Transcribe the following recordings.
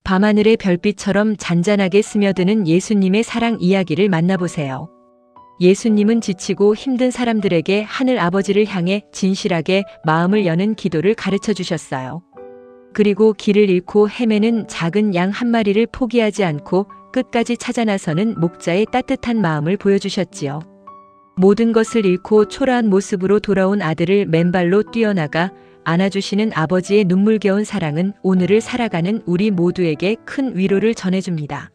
밤하늘의 별빛처럼 잔잔하게 스며드는 예수님의 사랑 이야기를 만나보세요. 예수님은 지치고 힘든 사람들에게 하늘 아버지를 향해 진실하게 마음을 여는 기도를 가르쳐 주셨어요. 그리고 길을 잃고 헤매는 작은 양 한 마리를 포기하지 않고 끝까지 찾아 나서는 목자의 따뜻한 마음을 보여주셨지요. 모든 것을 잃고 초라한 모습으로 돌아온 아들을 맨발로 뛰어나가 안아주시는 아버지의 눈물겨운 사랑은 오늘을 살아가는 우리 모두에게 큰 위로를 전해줍니다.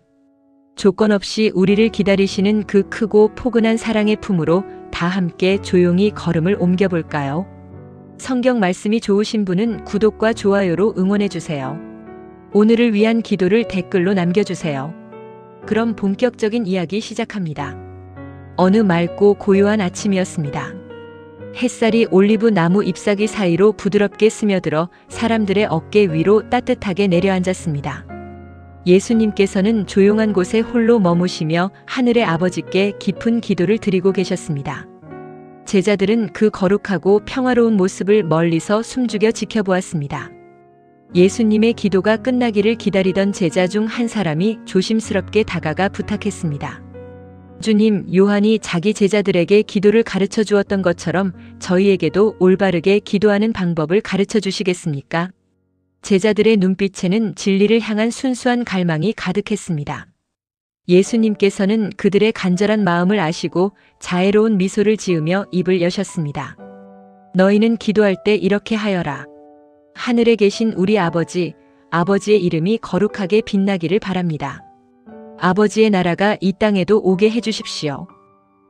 조건 없이 우리를 기다리시는 그 크고 포근한 사랑의 품으로 다 함께 조용히 걸음을 옮겨볼까요? 성경 말씀이 좋으신 분은 구독과 좋아요로 응원해주세요. 오늘을 위한 기도를 댓글로 남겨주세요. 그럼 본격적인 이야기 시작합니다. 어느 맑고 고요한 아침이었습니다. 햇살이 올리브 나무 잎사귀 사이로 부드럽게 스며들어 사람들의 어깨 위로 따뜻하게 내려앉았습니다. 예수님께서는 조용한 곳에 홀로 머무시며 하늘의 아버지께 깊은 기도를 드리고 계셨습니다. 제자들은 그 거룩하고 평화로운 모습을 멀리서 숨죽여 지켜보았습니다. 예수님의 기도가 끝나기를 기다리던 제자 중 한 사람이 조심스럽게 다가가 부탁했습니다. 주님, 요한이 자기 제자들에게 기도를 가르쳐 주었던 것처럼 저희에게도 올바르게 기도하는 방법을 가르쳐 주시겠습니까? 제자들의 눈빛에는 진리를 향한 순수한 갈망이 가득했습니다. 예수님께서는 그들의 간절한 마음을 아시고 자애로운 미소를 지으며 입을 여셨습니다. 너희는 기도할 때 이렇게 하여라. 하늘에 계신 우리 아버지, 아버지의 이름이 거룩하게 빛나기를 바랍니다. 아버지의 나라가 이 땅에도 오게 해주십시오.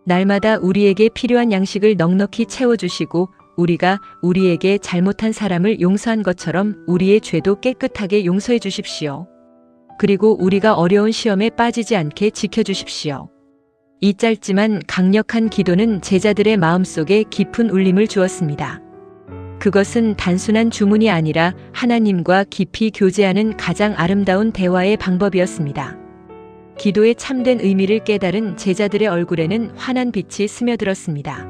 날마다 우리에게 필요한 양식을 넉넉히 채워주시고 우리가 우리에게 잘못한 사람을 용서한 것처럼 우리의 죄도 깨끗하게 용서해 주십시오. 그리고 우리가 어려운 시험에 빠지지 않게 지켜주십시오. 이 짧지만 강력한 기도는 제자들의 마음속에 깊은 울림을 주었습니다. 그것은 단순한 주문이 아니라 하나님과 깊이 교제하는 가장 아름다운 대화의 방법이었습니다. 기도의 참된 의미를 깨달은 제자들의 얼굴에는 환한 빛이 스며들었습니다.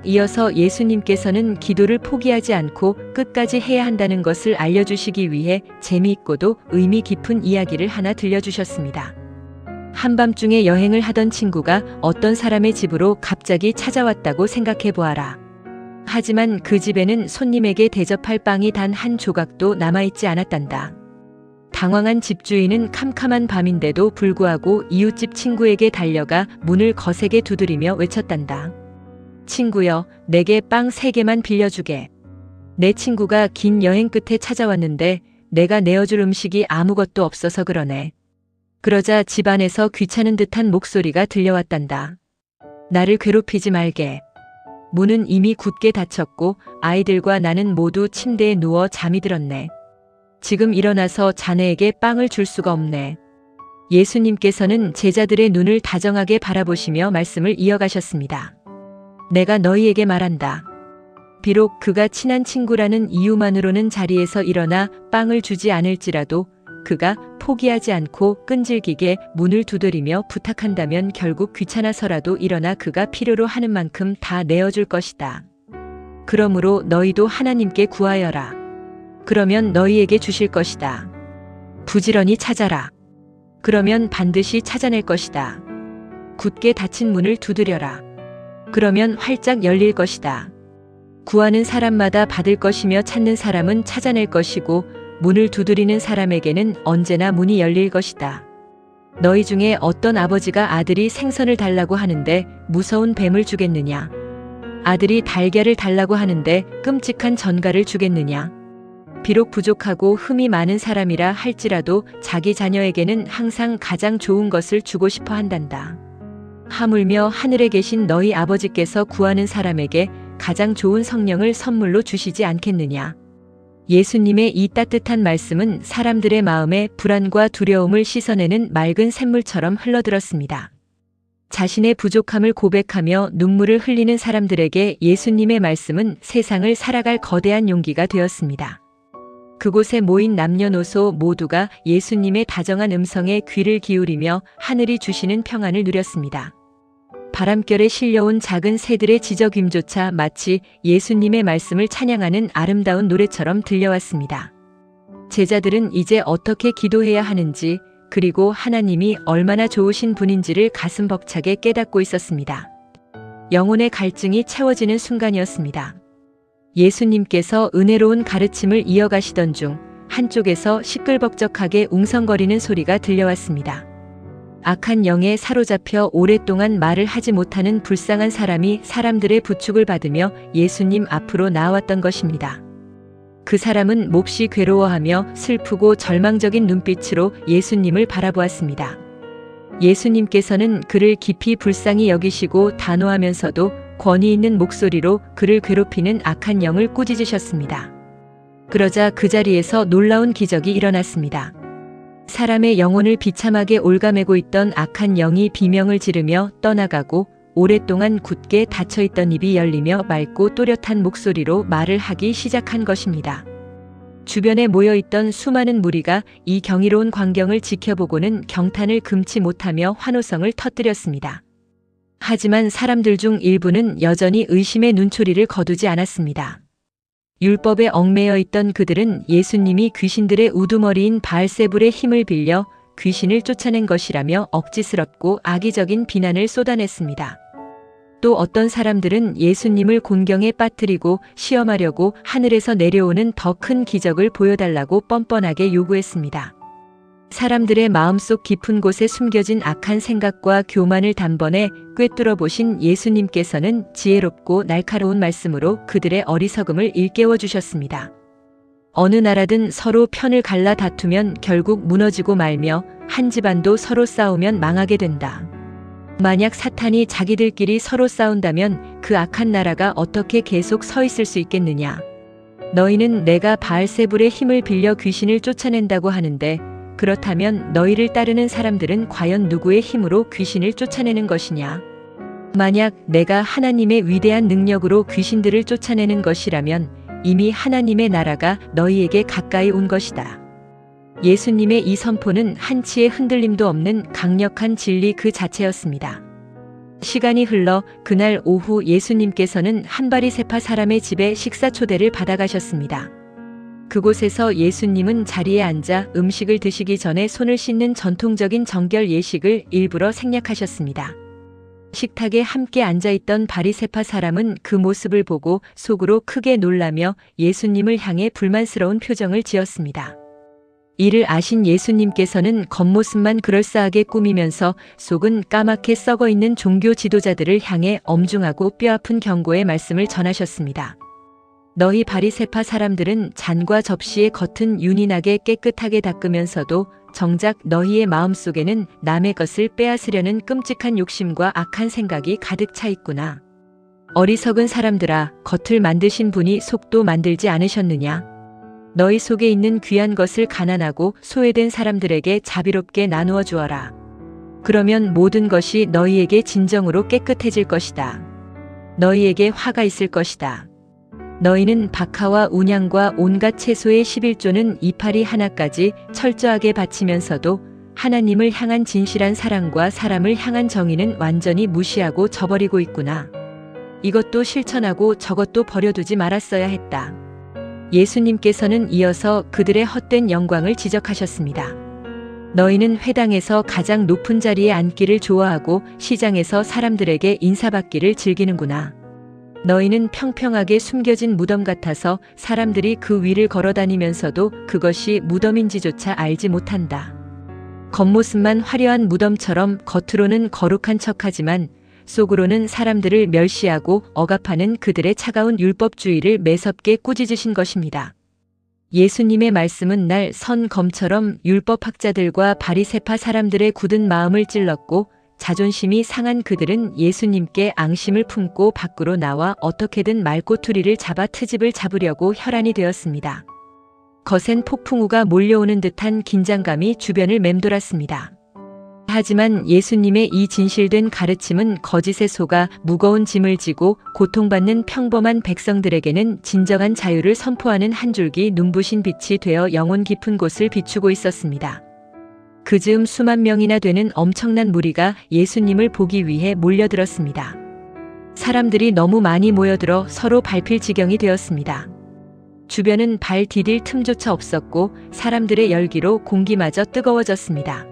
이어서 예수님께서는 기도를 포기하지 않고 끝까지 해야 한다는 것을 알려주시기 위해 재미있고도 의미 깊은 이야기를 하나 들려주셨습니다. 한밤중에 여행을 하던 친구가 어떤 사람의 집으로 갑자기 찾아왔다고 생각해 보아라. 하지만 그 집에는 손님에게 대접할 빵이 단 한 조각도 남아있지 않았단다. 당황한 집주인은 캄캄한 밤인데도 불구하고 이웃집 친구에게 달려가 문을 거세게 두드리며 외쳤단다. 친구여, 내게 빵 3개만 빌려주게. 내 친구가 긴 여행 끝에 찾아왔는데 내가 내어줄 음식이 아무것도 없어서 그러네. 그러자 집안에서 귀찮은 듯한 목소리가 들려왔단다. 나를 괴롭히지 말게. 문은 이미 굳게 닫혔고 아이들과 나는 모두 침대에 누워 잠이 들었네. 지금 일어나서 자네에게 빵을 줄 수가 없네. 예수님께서는 제자들의 눈을 다정하게 바라보시며 말씀을 이어가셨습니다. 내가 너희에게 말한다. 비록 그가 친한 친구라는 이유만으로는 자리에서 일어나 빵을 주지 않을지라도 그가 포기하지 않고 끈질기게 문을 두드리며 부탁한다면 결국 귀찮아서라도 일어나 그가 필요로 하는 만큼 다 내어줄 것이다. 그러므로 너희도 하나님께 구하여라. 그러면 너희에게 주실 것이다. 부지런히 찾아라. 그러면 반드시 찾아낼 것이다. 굳게 닫힌 문을 두드려라. 그러면 활짝 열릴 것이다. 구하는 사람마다 받을 것이며 찾는 사람은 찾아낼 것이고 문을 두드리는 사람에게는 언제나 문이 열릴 것이다. 너희 중에 어떤 아버지가 아들이 생선을 달라고 하는데 무서운 뱀을 주겠느냐? 아들이 달걀을 달라고 하는데 끔찍한 전갈을 주겠느냐? 비록 부족하고 흠이 많은 사람이라 할지라도 자기 자녀에게는 항상 가장 좋은 것을 주고 싶어 한단다. 하물며 하늘에 계신 너희 아버지께서 구하는 사람에게 가장 좋은 성령을 선물로 주시지 않겠느냐? 예수님의 이 따뜻한 말씀은 사람들의 마음에 불안과 두려움을 씻어내는 맑은 샘물처럼 흘러들었습니다. 자신의 부족함을 고백하며 눈물을 흘리는 사람들에게 예수님의 말씀은 세상을 살아갈 거대한 용기가 되었습니다. 그곳에 모인 남녀노소 모두가 예수님의 다정한 음성에 귀를 기울이며 하늘이 주시는 평안을 누렸습니다. 바람결에 실려온 작은 새들의 지저귀조차 마치 예수님의 말씀을 찬양하는 아름다운 노래처럼 들려왔습니다. 제자들은 이제 어떻게 기도해야 하는지, 그리고 하나님이 얼마나 좋으신 분인지를 가슴 벅차게 깨닫고 있었습니다. 영혼의 갈증이 채워지는 순간이었습니다. 예수님께서 은혜로운 가르침을 이어가시던 중 한쪽에서 시끌벅적하게 웅성거리는 소리가 들려왔습니다. 악한 영에 사로잡혀 오랫동안 말을 하지 못하는 불쌍한 사람이 사람들의 부축을 받으며 예수님 앞으로 나왔던 것입니다. 그 사람은 몹시 괴로워하며 슬프고 절망적인 눈빛으로 예수님을 바라보았습니다. 예수님께서는 그를 깊이 불쌍히 여기시고 단호하면서도 권위 있는 목소리로 그를 괴롭히는 악한 영을 꾸짖으셨습니다. 그러자 그 자리에서 놀라운 기적이 일어났습니다. 사람의 영혼을 비참하게 올가매고 있던 악한 영이 비명을 지르며 떠나가고 오랫동안 굳게 닫혀있던 입이 열리며 맑고 또렷한 목소리로 말을 하기 시작한 것입니다. 주변에 모여있던 수많은 무리가 이 경이로운 광경을 지켜보고는 경탄을 금치 못하며 환호성을 터뜨렸습니다. 하지만 사람들 중 일부는 여전히 의심의 눈초리를 거두지 않았습니다. 율법에 얽매여 있던 그들은 예수님이 귀신들의 우두머리인 바알세불의 힘을 빌려 귀신을 쫓아낸 것이라며 억지스럽고 악의적인 비난을 쏟아냈습니다. 또 어떤 사람들은 예수님을 곤경에 빠뜨리고 시험하려고 하늘에서 내려오는 더 큰 기적을 보여달라고 뻔뻔하게 요구했습니다. 사람들의 마음속 깊은 곳에 숨겨진 악한 생각과 교만을 단번에 꿰뚫어 보신 예수님께서는 지혜롭고 날카로운 말씀으로 그들의 어리석음을 일깨워 주셨습니다. 어느 나라든 서로 편을 갈라 다투면 결국 무너지고 말며 한 집안도 서로 싸우면 망하게 된다. 만약 사탄이 자기들끼리 서로 싸운다면 그 악한 나라가 어떻게 계속 서 있을 수 있겠느냐. 너희는 내가 바알세불의 힘을 빌려 귀신을 쫓아낸다고 하는데 그렇다면 너희를 따르는 사람들은 과연 누구의 힘으로 귀신을 쫓아내는 것이냐? 만약 내가 하나님의 위대한 능력으로 귀신들을 쫓아내는 것이라면 이미 하나님의 나라가 너희에게 가까이 온 것이다. 예수님의 이 선포는 한치의 흔들림도 없는 강력한 진리 그 자체였습니다. 시간이 흘러 그날 오후 예수님께서는 한바리새파 사람의 집에 식사 초대를 받아가셨습니다. 그곳에서 예수님은 자리에 앉아 음식을 드시기 전에 손을 씻는 전통적인 정결 예식을 일부러 생략하셨습니다. 식탁에 함께 앉아있던 바리새파 사람은 그 모습을 보고 속으로 크게 놀라며 예수님을 향해 불만스러운 표정을 지었습니다. 이를 아신 예수님께서는 겉모습만 그럴싸하게 꾸미면서 속은 까맣게 썩어있는 종교 지도자들을 향해 엄중하고 뼈아픈 경고의 말씀을 전하셨습니다. 너희 바리새파 사람들은 잔과 접시의 겉은 윤희나게 깨끗하게 닦으면서도 정작 너희의 마음속에는 남의 것을 빼앗으려는 끔찍한 욕심과 악한 생각이 가득 차 있구나. 어리석은 사람들아, 겉을 만드신 분이 속도 만들지 않으셨느냐? 너희 속에 있는 귀한 것을 가난하고 소외된 사람들에게 자비롭게 나누어 주어라. 그러면 모든 것이 너희에게 진정으로 깨끗해질 것이다. 너희에게 화가 있을 것이다. 너희는 박하와 운양과 온갖 채소의 11조는 이파리 하나까지 철저하게 바치면서도 하나님을 향한 진실한 사랑과 사람을 향한 정의는 완전히 무시하고 저버리고 있구나. 이것도 실천하고 저것도 버려두지 말았어야 했다. 예수님께서는 이어서 그들의 헛된 영광을 지적하셨습니다. 너희는 회당에서 가장 높은 자리에 앉기를 좋아하고 시장에서 사람들에게 인사받기를 즐기는구나. 너희는 평평하게 숨겨진 무덤 같아서 사람들이 그 위를 걸어다니면서도 그것이 무덤인지조차 알지 못한다. 겉모습만 화려한 무덤처럼 겉으로는 거룩한 척하지만 속으로는 사람들을 멸시하고 억압하는 그들의 차가운 율법주의를 매섭게 꾸짖으신 것입니다. 예수님의 말씀은 날 선 검처럼 율법학자들과 바리새파 사람들의 굳은 마음을 찔렀고 자존심이 상한 그들은 예수님께 앙심을 품고 밖으로 나와 어떻게든 말꼬투리를 잡아 트집을 잡으려고 혈안이 되었습니다. 거센 폭풍우가 몰려오는 듯한 긴장감이 주변을 맴돌았습니다. 하지만 예수님의 이 진실된 가르침은 거짓에 속아 무거운 짐을 지고 고통받는 평범한 백성들에게는 진정한 자유를 선포하는 한 줄기 눈부신 빛이 되어 영혼 깊은 곳을 비추고 있었습니다. 그 즈음 수만 명이나 되는 엄청난 무리가 예수님을 보기 위해 몰려들었습니다. 사람들이 너무 많이 모여들어 서로 밟힐 지경이 되었습니다. 주변은 발 디딜 틈조차 없었고 사람들의 열기로 공기마저 뜨거워졌습니다.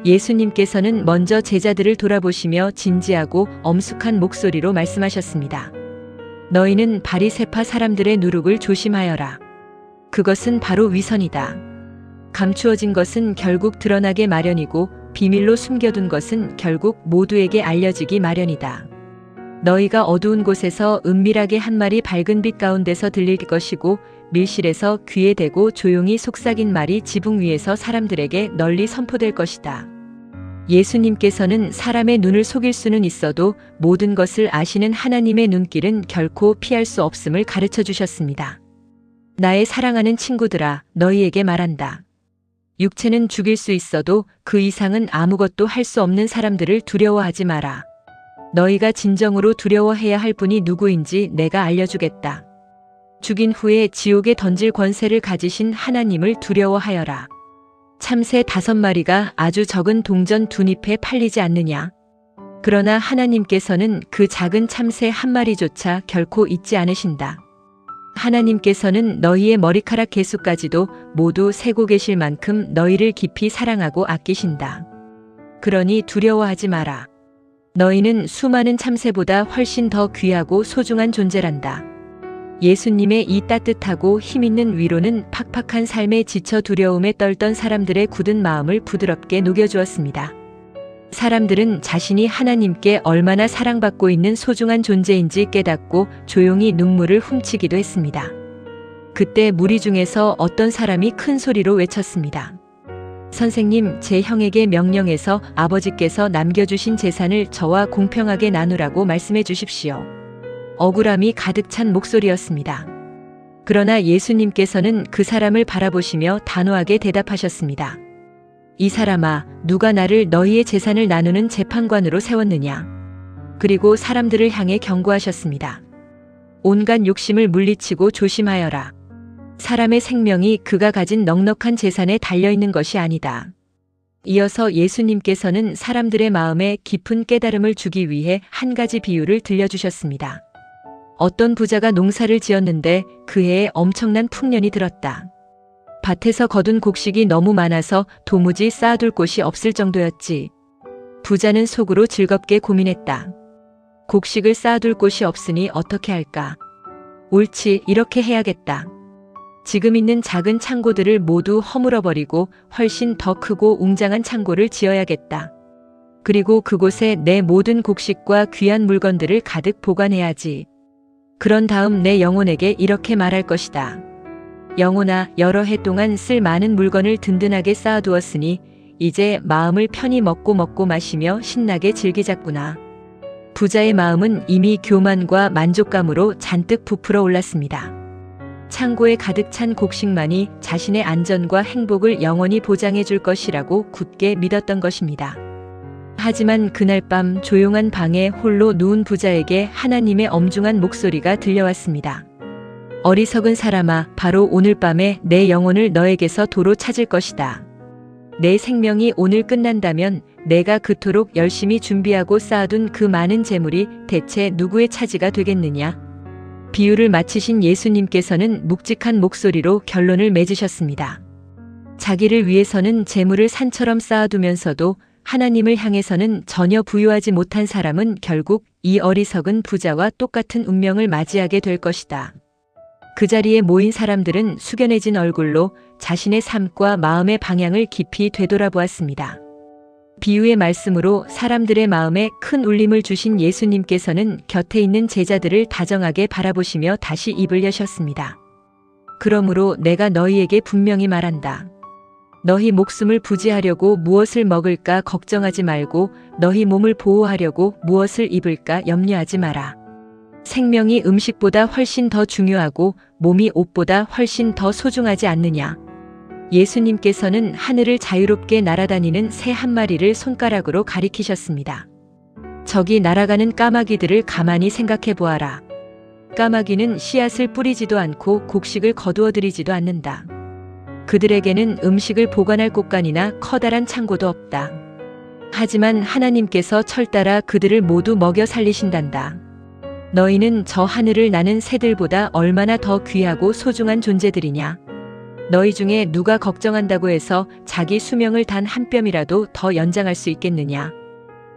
예수님께서는 먼저 제자들을 돌아보시며 진지하고 엄숙한 목소리로 말씀하셨습니다. 너희는 바리새파 사람들의 누룩을 조심하여라. 그것은 바로 위선이다. 감추어진 것은 결국 드러나게 마련이고 비밀로 숨겨둔 것은 결국 모두에게 알려지기 마련이다. 너희가 어두운 곳에서 은밀하게 한 마리 밝은 빛 가운데서 들릴 것이고 밀실에서 귀에 대고 조용히 속삭인 말이 지붕 위에서 사람들에게 널리 선포될 것이다. 예수님께서는 사람의 눈을 속일 수는 있어도 모든 것을 아시는 하나님의 눈길은 결코 피할 수 없음을 가르쳐 주셨습니다. 나의 사랑하는 친구들아, 너희에게 말한다. 육체는 죽일 수 있어도 그 이상은 아무것도 할 수 없는 사람들을 두려워하지 마라. 너희가 진정으로 두려워해야 할 분이 누구인지 내가 알려주겠다. 죽인 후에 지옥에 던질 권세를 가지신 하나님을 두려워하여라. 참새 5마리가 아주 적은 동전 2잎에 팔리지 않느냐. 그러나 하나님께서는 그 작은 참새 1마리조차 결코 잊지 않으신다. 하나님께서는 너희의 머리카락 개수까지도 모두 세고 계실 만큼 너희를 깊이 사랑하고 아끼신다. 그러니 두려워하지 마라. 너희는 수많은 참새보다 훨씬 더 귀하고 소중한 존재란다. 예수님의 이 따뜻하고 힘있는 위로는 팍팍한 삶에 지쳐 두려움에 떨던 사람들의 굳은 마음을 부드럽게 녹여주었습니다. 사람들은 자신이 하나님께 얼마나 사랑받고 있는 소중한 존재인지 깨닫고 조용히 눈물을 훔치기도 했습니다. 그때 무리 중에서 어떤 사람이 큰 소리로 외쳤습니다. 선생님, 제 형에게 명령해서 아버지께서 남겨주신 재산을 저와 공평하게 나누라고 말씀해 주십시오. 억울함이 가득 찬 목소리였습니다. 그러나 예수님께서는 그 사람을 바라보시며 단호하게 대답하셨습니다. 이 사람아, 누가 나를 너희의 재산을 나누는 재판관으로 세웠느냐? 그리고 사람들을 향해 경고하셨습니다. 온갖 욕심을 물리치고 조심하여라. 사람의 생명이 그가 가진 넉넉한 재산에 달려있는 것이 아니다. 이어서 예수님께서는 사람들의 마음에 깊은 깨달음을 주기 위해 한 가지 비유를 들려주셨습니다. 어떤 부자가 농사를 지었는데 그 해에 엄청난 풍년이 들었다. 밭에서 거둔 곡식이 너무 많아서 도무지 쌓아둘 곳이 없을 정도였지. 부자는 속으로 즐겁게 고민했다. 곡식을 쌓아둘 곳이 없으니 어떻게 할까? 옳지, 이렇게 해야겠다. 지금 있는 작은 창고들을 모두 허물어버리고 훨씬 더 크고 웅장한 창고를 지어야겠다. 그리고 그곳에 내 모든 곡식과 귀한 물건들을 가득 보관해야지. 그런 다음 내 영혼에게 이렇게 말할 것이다. 영혼아, 여러 해 동안 쓸 많은 물건을 든든하게 쌓아두었으니 이제 마음을 편히 먹고 마시며 신나게 즐기자꾸나. 부자의 마음은 이미 교만과 만족감으로 잔뜩 부풀어 올랐습니다. 창고에 가득 찬 곡식만이 자신의 안전과 행복을 영원히 보장해 줄 것이라고 굳게 믿었던 것입니다. 하지만 그날 밤 조용한 방에 홀로 누운 부자에게 하나님의 엄중한 목소리가 들려왔습니다. 어리석은 사람아, 바로 오늘 밤에 내 영혼을 너에게서 도로 찾을 것이다. 내 생명이 오늘 끝난다면 내가 그토록 열심히 준비하고 쌓아둔 그 많은 재물이 대체 누구의 차지가 되겠느냐? 비유를 마치신 예수님께서는 묵직한 목소리로 결론을 맺으셨습니다. 자기를 위해서는 재물을 산처럼 쌓아두면서도 하나님을 향해서는 전혀 부유하지 못한 사람은 결국 이 어리석은 부자와 똑같은 운명을 맞이하게 될 것이다. 그 자리에 모인 사람들은 숙연해진 얼굴로 자신의 삶과 마음의 방향을 깊이 되돌아보았습니다. 비유의 말씀으로 사람들의 마음에 큰 울림을 주신 예수님께서는 곁에 있는 제자들을 다정하게 바라보시며 다시 입을 여셨습니다. 그러므로 내가 너희에게 분명히 말한다. 너희 목숨을 부지하려고 무엇을 먹을까 걱정하지 말고 너희 몸을 보호하려고 무엇을 입을까 염려하지 마라. 생명이 음식보다 훨씬 더 중요하고 몸이 옷보다 훨씬 더 소중하지 않느냐. 예수님께서는 하늘을 자유롭게 날아다니는 새 1마리를 손가락으로 가리키셨습니다. 저기 날아가는 까마귀들을 가만히 생각해 보아라. 까마귀는 씨앗을 뿌리지도 않고 곡식을 거두어들이지도 않는다. 그들에게는 음식을 보관할 곳간이나 커다란 창고도 없다. 하지만 하나님께서 철따라 그들을 모두 먹여 살리신단다. 너희는 저 하늘을 나는 새들보다 얼마나 더 귀하고 소중한 존재들이냐. 너희 중에 누가 걱정한다고 해서 자기 수명을 단 한 뼘이라도 더 연장할 수 있겠느냐.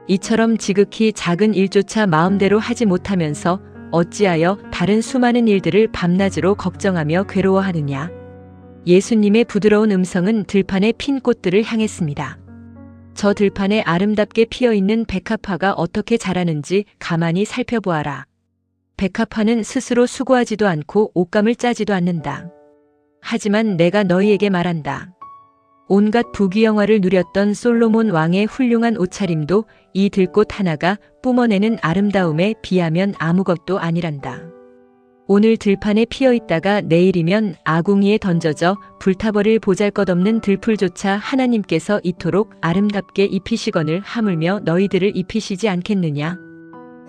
이처럼 지극히 작은 일조차 마음대로 하지 못하면서 어찌하여 다른 수많은 일들을 밤낮으로 걱정하며 괴로워하느냐. 예수님의 부드러운 음성은 들판의 핀 꽃들을 향했습니다. 저 들판에 아름답게 피어있는 백합화가 어떻게 자라는지 가만히 살펴보아라. 백합화는 스스로 수고하지도 않고 옷감을 짜지도 않는다. 하지만 내가 너희에게 말한다. 온갖 부귀영화를 누렸던 솔로몬 왕의 훌륭한 옷차림도 이 들꽃 하나가 뿜어내는 아름다움에 비하면 아무것도 아니란다. 오늘 들판에 피어있다가 내일이면 아궁이에 던져져 불타버릴 보잘것없는 들풀조차 하나님께서 이토록 아름답게 입히시거늘 하물며 너희들을 입히시지 않겠느냐.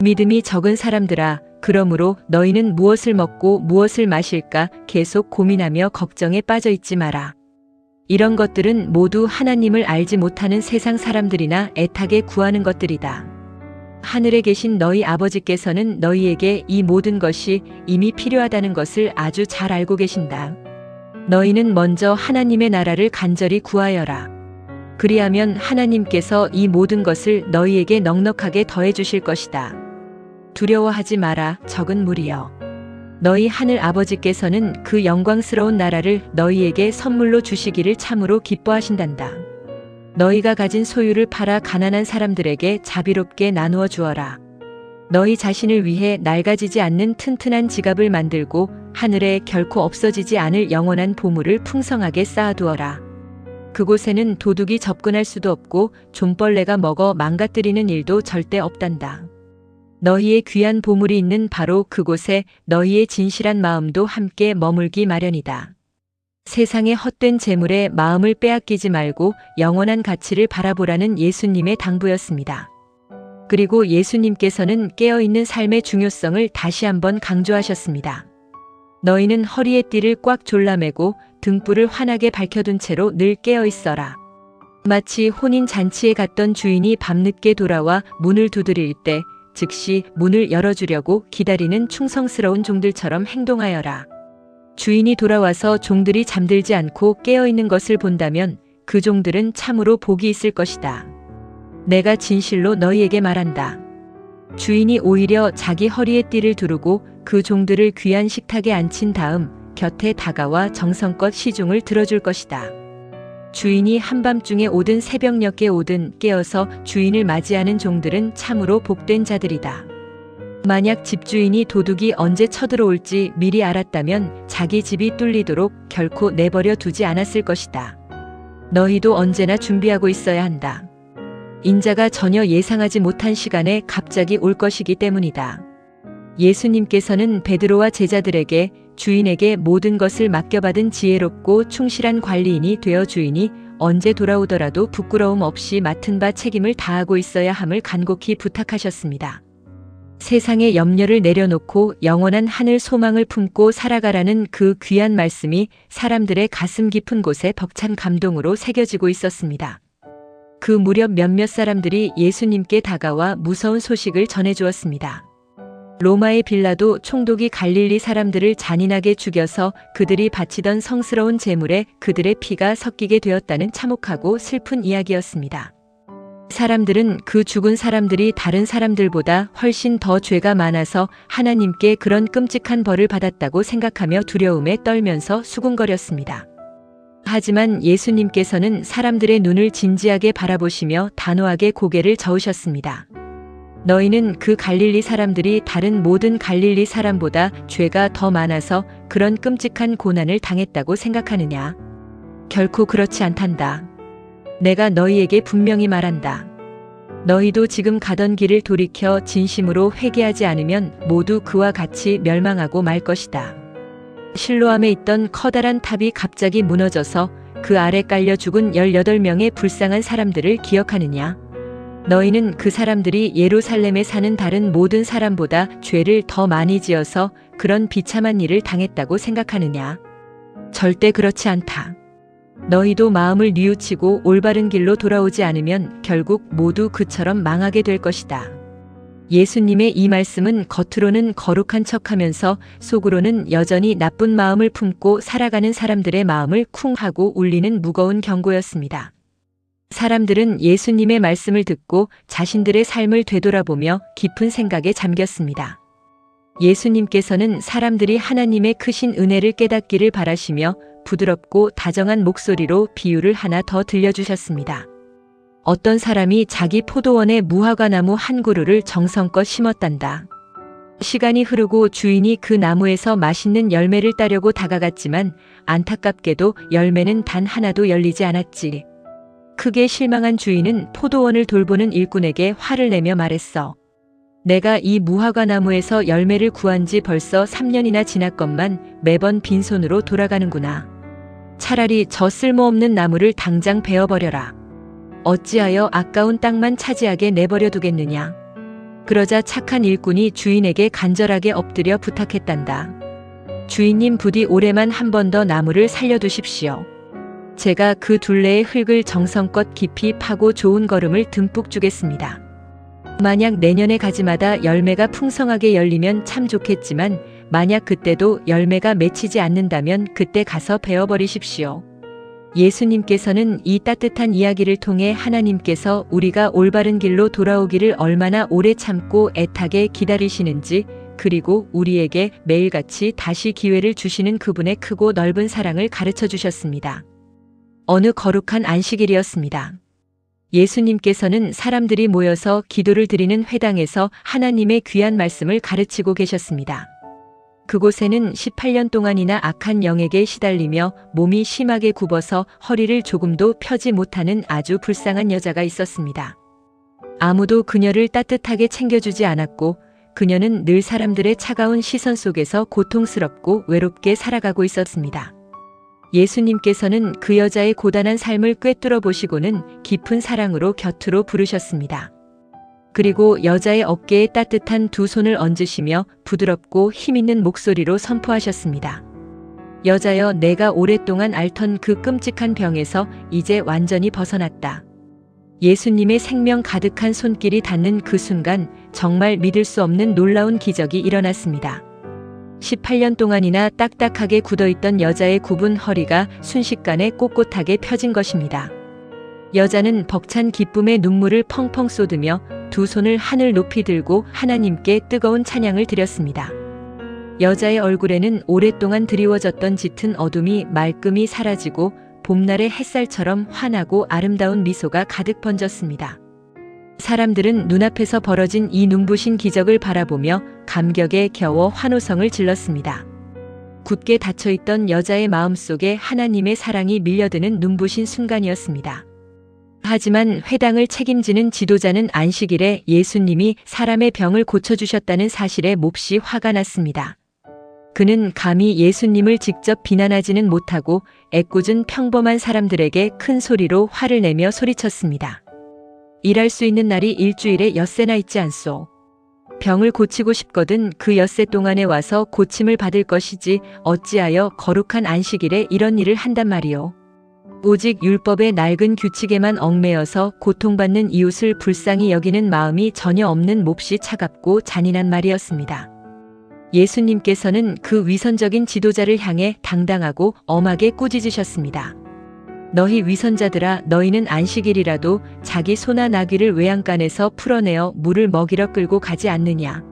믿음이 적은 사람들아, 그러므로 너희는 무엇을 먹고 무엇을 마실까 계속 고민하며 걱정에 빠져 있지 마라. 이런 것들은 모두 하나님을 알지 못하는 세상 사람들이나 애타게 구하는 것들이다. 하늘에 계신 너희 아버지께서는 너희에게 이 모든 것이 이미 필요하다는 것을 아주 잘 알고 계신다. 너희는 먼저 하나님의 나라를 간절히 구하여라. 그리하면 하나님께서 이 모든 것을 너희에게 넉넉하게 더해 주실 것이다. 두려워하지 마라, 적은 무리여. 너희 하늘 아버지께서는 그 영광스러운 나라를 너희에게 선물로 주시기를 참으로 기뻐하신단다. 너희가 가진 소유를 팔아 가난한 사람들에게 자비롭게 나누어 주어라. 너희 자신을 위해 낡아지지 않는 튼튼한 지갑을 만들고 하늘에 결코 없어지지 않을 영원한 보물을 풍성하게 쌓아두어라. 그곳에는 도둑이 접근할 수도 없고 좀벌레가 먹어 망가뜨리는 일도 절대 없단다. 너희의 귀한 보물이 있는 바로 그곳에 너희의 진실한 마음도 함께 머물기 마련이다. 세상의 헛된 재물에 마음을 빼앗기지 말고 영원한 가치를 바라보라는 예수님의 당부였습니다. 그리고 예수님께서는 깨어있는 삶의 중요성을 다시 한번 강조하셨습니다. 너희는 허리에 띠를 꽉 졸라매고 등불을 환하게 밝혀둔 채로 늘 깨어있어라. 마치 혼인 잔치에 갔던 주인이 밤늦게 돌아와 문을 두드릴 때 즉시 문을 열어주려고 기다리는 충성스러운 종들처럼 행동하여라. 주인이 돌아와서 종들이 잠들지 않고 깨어있는 것을 본다면 그 종들은 참으로 복이 있을 것이다. 내가 진실로 너희에게 말한다. 주인이 오히려 자기 허리에 띠를 두르고 그 종들을 귀한 식탁에 앉힌 다음 곁에 다가와 정성껏 시중을 들어줄 것이다. 주인이 한밤중에 오든 새벽녘에 오든 깨어서 주인을 맞이하는 종들은 참으로 복된 자들이다. 만약 집주인이 도둑이 언제 쳐들어올지 미리 알았다면 자기 집이 뚫리도록 결코 내버려 두지 않았을 것이다. 너희도 언제나 준비하고 있어야 한다. 인자가 전혀 예상하지 못한 시간에 갑자기 올 것이기 때문이다. 예수님께서는 베드로와 제자들에게 주인에게 모든 것을 맡겨받은 지혜롭고 충실한 관리인이 되어 주인이 언제 돌아오더라도 부끄러움 없이 맡은 바 책임을 다하고 있어야 함을 간곡히 부탁하셨습니다. 세상의 염려를 내려놓고 영원한 하늘 소망을 품고 살아가라는 그 귀한 말씀이 사람들의 가슴 깊은 곳에 벅찬 감동으로 새겨지고 있었습니다. 그 무렵 몇몇 사람들이 예수님께 다가와 무서운 소식을 전해주었습니다. 로마의 빌라도 총독이 갈릴리 사람들을 잔인하게 죽여서 그들이 바치던 성스러운 제물에 그들의 피가 섞이게 되었다는 참혹하고 슬픈 이야기였습니다. 사람들은 그 죽은 사람들이 다른 사람들보다 훨씬 더 죄가 많아서 하나님께 그런 끔찍한 벌을 받았다고 생각하며 두려움에 떨면서 수군거렸습니다. 하지만 예수님께서는 사람들의 눈을 진지하게 바라보시며 단호하게 고개를 저으셨습니다. 너희는 그 갈릴리 사람들이 다른 모든 갈릴리 사람보다 죄가 더 많아서 그런 끔찍한 고난을 당했다고 생각하느냐? 결코 그렇지 않단다. 내가 너희에게 분명히 말한다. 너희도 지금 가던 길을 돌이켜 진심으로 회개하지 않으면 모두 그와 같이 멸망하고 말 것이다. 실로암에 있던 커다란 탑이 갑자기 무너져서 그 아래 깔려 죽은 18명의 불쌍한 사람들을 기억하느냐? 너희는 그 사람들이 예루살렘에 사는 다른 모든 사람보다 죄를 더 많이 지어서 그런 비참한 일을 당했다고 생각하느냐? 절대 그렇지 않다. 너희도 마음을 뉘우치고 올바른 길로 돌아오지 않으면 결국 모두 그처럼 망하게 될 것이다. 예수님의 이 말씀은 겉으로는 거룩한 척하면서 속으로는 여전히 나쁜 마음을 품고 살아가는 사람들의 마음을 쿵 하고 울리는 무거운 경고였습니다. 사람들은 예수님의 말씀을 듣고 자신들의 삶을 되돌아보며 깊은 생각에 잠겼습니다. 예수님께서는 사람들이 하나님의 크신 은혜를 깨닫기를 바라시며 부드럽고 다정한 목소리로 비유를 하나 더 들려주셨습니다. 어떤 사람이 자기 포도원에 무화과나무 한 그루를 정성껏 심었단다. 시간이 흐르고 주인이 그 나무에서 맛있는 열매를 따려고 다가갔지만 안타깝게도 열매는 단 하나도 열리지 않았지. 크게 실망한 주인은 포도원을 돌보는 일꾼에게 화를 내며 말했어. 내가 이 무화과 나무에서 열매를 구한 지 벌써 3년이나 지났건만 매번 빈손으로 돌아가는구나. 차라리 저 쓸모없는 나무를 당장 베어버려라. 어찌하여 아까운 땅만 차지하게 내버려 두겠느냐. 그러자 착한 일꾼이 주인에게 간절하게 엎드려 부탁했단다. 주인님 부디 올해만 한 번 더 나무를 살려두십시오. 제가 그 둘레의 흙을 정성껏 깊이 파고 좋은 거름을 듬뿍 주겠습니다. 만약 내년의 가지마다 열매가 풍성하게 열리면 참 좋겠지만 만약 그때도 열매가 맺히지 않는다면 그때 가서 베어버리십시오. 예수님께서는 이 따뜻한 이야기를 통해 하나님께서 우리가 올바른 길로 돌아오기를 얼마나 오래 참고 애타게 기다리시는지, 그리고 우리에게 매일같이 다시 기회를 주시는 그분의 크고 넓은 사랑을 가르쳐 주셨습니다. 어느 거룩한 안식일이었습니다. 예수님께서는 사람들이 모여서 기도를 드리는 회당에서 하나님의 귀한 말씀을 가르치고 계셨습니다. 그곳에는 18년 동안이나 악한 영에게 시달리며 몸이 심하게 굽어서 허리를 조금도 펴지 못하는 아주 불쌍한 여자가 있었습니다. 아무도 그녀를 따뜻하게 챙겨주지 않았고 그녀는 늘 사람들의 차가운 시선 속에서 고통스럽고 외롭게 살아가고 있었습니다. 예수님께서는 그 여자의 고단한 삶을 꿰뚫어 보시고는 깊은 사랑으로 곁으로 부르셨습니다. 그리고 여자의 어깨에 따뜻한 두 손을 얹으시며 부드럽고 힘있는 목소리로 선포하셨습니다. 여자여, 내가 오랫동안 앓던 그 끔찍한 병에서 이제 완전히 벗어났다. 예수님의 생명 가득한 손길이 닿는 그 순간 정말 믿을 수 없는 놀라운 기적이 일어났습니다. 18년 동안이나 딱딱하게 굳어있던 여자의 굽은 허리가 순식간에 꼿꼿하게 펴진 것입니다. 여자는 벅찬 기쁨의 눈물을 펑펑 쏟으며 두 손을 하늘 높이 들고 하나님께 뜨거운 찬양을 드렸습니다. 여자의 얼굴에는 오랫동안 드리워졌던 짙은 어둠이 말끔히 사라지고 봄날의 햇살처럼 환하고 아름다운 미소가 가득 번졌습니다. 사람들은 눈앞에서 벌어진 이 눈부신 기적을 바라보며 감격에 겨워 환호성을 질렀습니다. 굳게 닫혀있던 여자의 마음속에 하나님의 사랑이 밀려드는 눈부신 순간이었습니다. 하지만 회당을 책임지는 지도자는 안식일에 예수님이 사람의 병을 고쳐주셨다는 사실에 몹시 화가 났습니다. 그는 감히 예수님을 직접 비난하지는 못하고 애꿎은 평범한 사람들에게 큰 소리로 화를 내며 소리쳤습니다. 일할 수 있는 날이 일주일에 엿새나 있지 않소. 병을 고치고 싶거든 그 엿새 동안에 와서 고침을 받을 것이지 어찌하여 거룩한 안식일에 이런 일을 한단 말이오. 오직 율법의 낡은 규칙에만 얽매여서 고통받는 이웃을 불쌍히 여기는 마음이 전혀 없는 몹시 차갑고 잔인한 말이었습니다. 예수님께서는 그 위선적인 지도자를 향해 당당하고 엄하게 꾸짖으셨습니다. 너희 위선자들아, 너희는 안식일이라도 자기 소나 나귀를 외양간에서 풀어내어 물을 먹이러 끌고 가지 않느냐.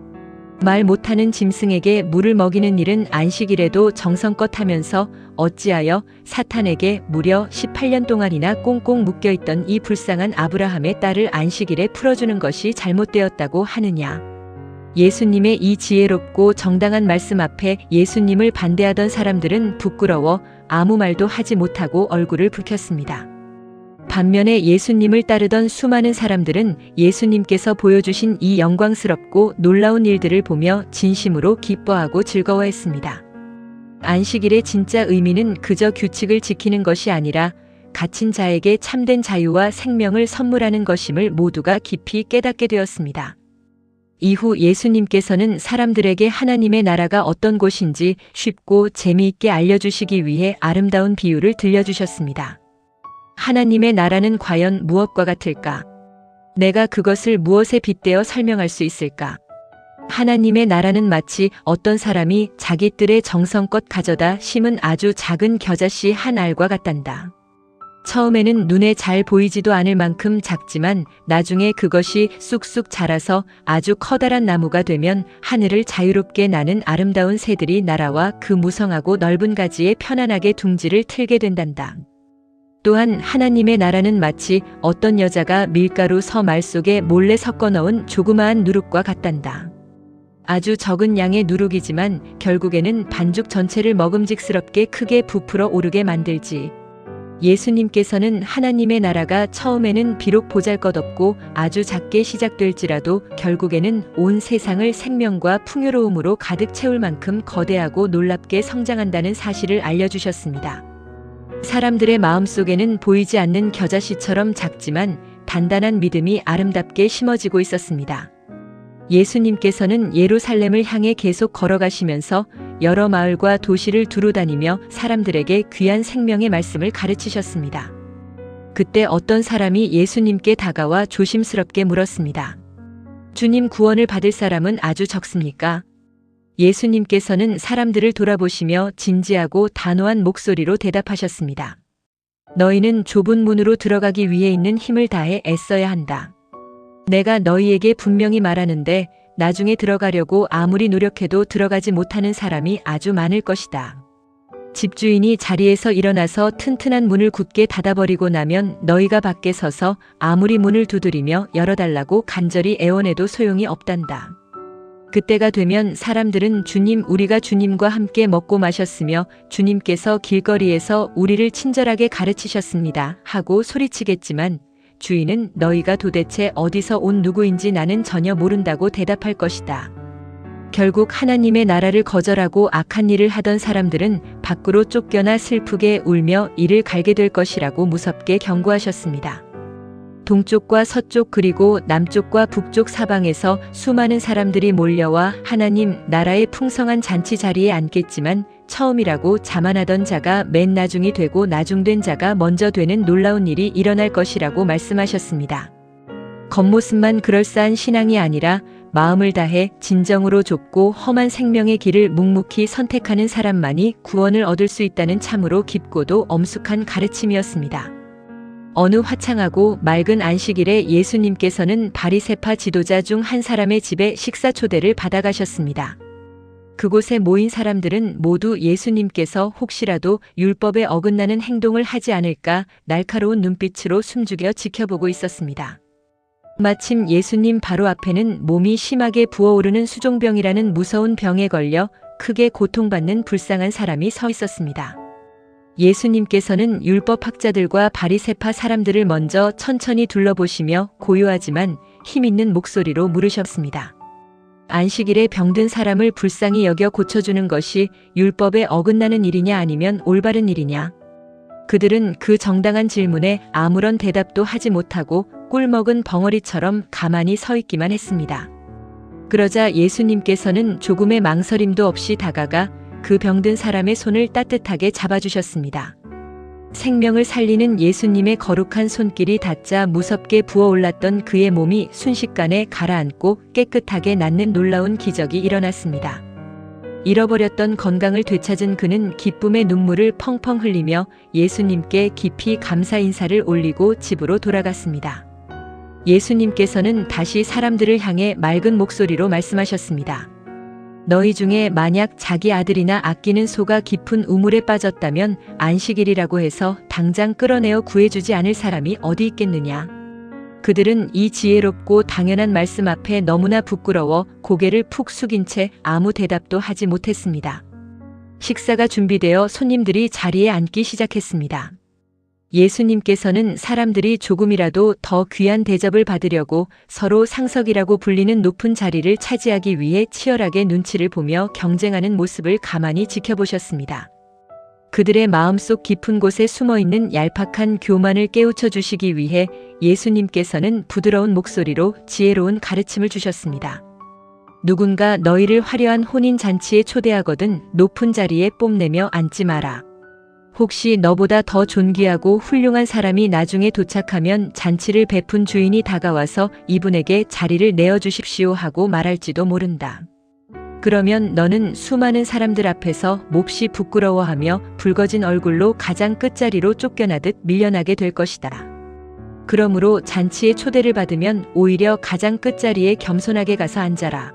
말 못하는 짐승에게 물을 먹이는 일은 안식일에도 정성껏 하면서 어찌하여 사탄에게 무려 18년 동안이나 꽁꽁 묶여있던 이 불쌍한 아브라함의 딸을 안식일에 풀어주는 것이 잘못되었다고 하느냐. 예수님의 이 지혜롭고 정당한 말씀 앞에 예수님을 반대하던 사람들은 부끄러워 아무 말도 하지 못하고 얼굴을 붉혔습니다. 반면에 예수님을 따르던 수많은 사람들은 예수님께서 보여주신 이 영광스럽고 놀라운 일들을 보며 진심으로 기뻐하고 즐거워했습니다. 안식일의 진짜 의미는 그저 규칙을 지키는 것이 아니라 갇힌 자에게 참된 자유와 생명을 선물하는 것임을 모두가 깊이 깨닫게 되었습니다. 이후 예수님께서는 사람들에게 하나님의 나라가 어떤 곳인지 쉽고 재미있게 알려주시기 위해 아름다운 비유를 들려주셨습니다. 하나님의 나라는 과연 무엇과 같을까? 내가 그것을 무엇에 빗대어 설명할 수 있을까? 하나님의 나라는 마치 어떤 사람이 자기 뜰에 정성껏 가져다 심은 아주 작은 겨자씨 한 알과 같단다. 처음에는 눈에 잘 보이지도 않을 만큼 작지만 나중에 그것이 쑥쑥 자라서 아주 커다란 나무가 되면 하늘을 자유롭게 나는 아름다운 새들이 날아와 그 무성하고 넓은 가지에 편안하게 둥지를 틀게 된단다. 또한 하나님의 나라는 마치 어떤 여자가 밀가루 서말 속에 몰래 섞어 넣은 조그마한 누룩과 같단다. 아주 적은 양의 누룩이지만 결국에는 반죽 전체를 먹음직스럽게 크게 부풀어 오르게 만들지. 예수님께서는 하나님의 나라가 처음에는 비록 보잘것없고 아주 작게 시작될지라도 결국에는 온 세상을 생명과 풍요로움으로 가득 채울 만큼 거대하고 놀랍게 성장한다는 사실을 알려주셨습니다. 사람들의 마음속에는 보이지 않는 겨자씨처럼 작지만 단단한 믿음이 아름답게 심어지고 있었습니다. 예수님께서는 예루살렘을 향해 계속 걸어가시면서 여러 마을과 도시를 두루 다니며 사람들에게 귀한 생명의 말씀을 가르치셨습니다. 그때 어떤 사람이 예수님께 다가와 조심스럽게 물었습니다. 주님, 구원을 받을 사람은 아주 적습니까? 예수님께서는 사람들을 돌아보시며 진지하고 단호한 목소리로 대답하셨습니다. 너희는 좁은 문으로 들어가기 위해 있는 힘을 다해 애써야 한다. 내가 너희에게 분명히 말하는데 나중에 들어가려고 아무리 노력해도 들어가지 못하는 사람이 아주 많을 것이다. 집주인이 자리에서 일어나서 튼튼한 문을 굳게 닫아버리고 나면 너희가 밖에 서서 아무리 문을 두드리며 열어달라고 간절히 애원해도 소용이 없단다. 그때가 되면 사람들은 주님, 우리가 주님과 함께 먹고 마셨으며 주님께서 길거리에서 우리를 친절하게 가르치셨습니다 하고 소리치겠지만 주인은 너희가 도대체 어디서 온 누구인지 나는 전혀 모른다고 대답할 것이다. 결국 하나님의 나라를 거절하고 악한 일을 하던 사람들은 밖으로 쫓겨나 슬프게 울며 이를 갈게 될 것이라고 무섭게 경고하셨습니다. 동쪽과 서쪽 그리고 남쪽과 북쪽 사방에서 수많은 사람들이 몰려와 하나님 나라의 풍성한 잔치 자리에 앉겠지만 처음이라고 자만하던 자가 맨 나중이 되고 나중된 자가 먼저 되는 놀라운 일이 일어날 것이라고 말씀하셨습니다. 겉모습만 그럴싸한 신앙이 아니라 마음을 다해 진정으로 좁고 험한 생명의 길을 묵묵히 선택하는 사람만이 구원을 얻을 수 있다는 참으로 깊고도 엄숙한 가르침이었습니다. 어느 화창하고 맑은 안식일에 예수님께서는 바리새파 지도자 중 한 사람의 집에 식사 초대를 받아가셨습니다. 그곳에 모인 사람들은 모두 예수님께서 혹시라도 율법에 어긋나는 행동을 하지 않을까 날카로운 눈빛으로 숨죽여 지켜보고 있었습니다. 마침 예수님 바로 앞에는 몸이 심하게 부어오르는 수종병이라는 무서운 병에 걸려 크게 고통받는 불쌍한 사람이 서 있었습니다. 예수님께서는 율법학자들과 바리새파 사람들을 먼저 천천히 둘러보시며 고요하지만 힘있는 목소리로 물으셨습니다. 안식일에 병든 사람을 불쌍히 여겨 고쳐주는 것이 율법에 어긋나는 일이냐 아니면 올바른 일이냐? 그들은 그 정당한 질문에 아무런 대답도 하지 못하고 꿀먹은 벙어리처럼 가만히 서 있기만 했습니다. 그러자 예수님께서는 조금의 망설임도 없이 다가가 그 병든 사람의 손을 따뜻하게 잡아주셨습니다. 생명을 살리는 예수님의 거룩한 손길이 닿자 무섭게 부어올랐던 그의 몸이 순식간에 가라앉고 깨끗하게 낫는 놀라운 기적이 일어났습니다. 잃어버렸던 건강을 되찾은 그는 기쁨의 눈물을 펑펑 흘리며 예수님께 깊이 감사 인사를 올리고 집으로 돌아갔습니다. 예수님께서는 다시 사람들을 향해 맑은 목소리로 말씀하셨습니다. 너희 중에 만약 자기 아들이나 아끼는 소가 깊은 우물에 빠졌다면 안식일이라고 해서 당장 끌어내어 구해주지 않을 사람이 어디 있겠느냐. 그들은 이 지혜롭고 당연한 말씀 앞에 너무나 부끄러워 고개를 푹 숙인 채 아무 대답도 하지 못했습니다. 식사가 준비되어 손님들이 자리에 앉기 시작했습니다. 예수님께서는 사람들이 조금이라도 더 귀한 대접을 받으려고 서로 상석이라고 불리는 높은 자리를 차지하기 위해 치열하게 눈치를 보며 경쟁하는 모습을 가만히 지켜보셨습니다. 그들의 마음속 깊은 곳에 숨어있는 얄팍한 교만을 깨우쳐 주시기 위해 예수님께서는 부드러운 목소리로 지혜로운 가르침을 주셨습니다. 누군가 너희를 화려한 혼인잔치에 초대하거든 높은 자리에 뽐내며 앉지 마라. 혹시 너보다 더 존귀하고 훌륭한 사람이 나중에 도착하면 잔치를 베푼 주인이 다가와서 이분에게 자리를 내어주십시오 하고 말할지도 모른다. 그러면 너는 수많은 사람들 앞에서 몹시 부끄러워하며 붉어진 얼굴로 가장 끝자리로 쫓겨나듯 밀려나게 될 것이다. 그러므로 잔치에 초대를 받으면 오히려 가장 끝자리에 겸손하게 가서 앉아라.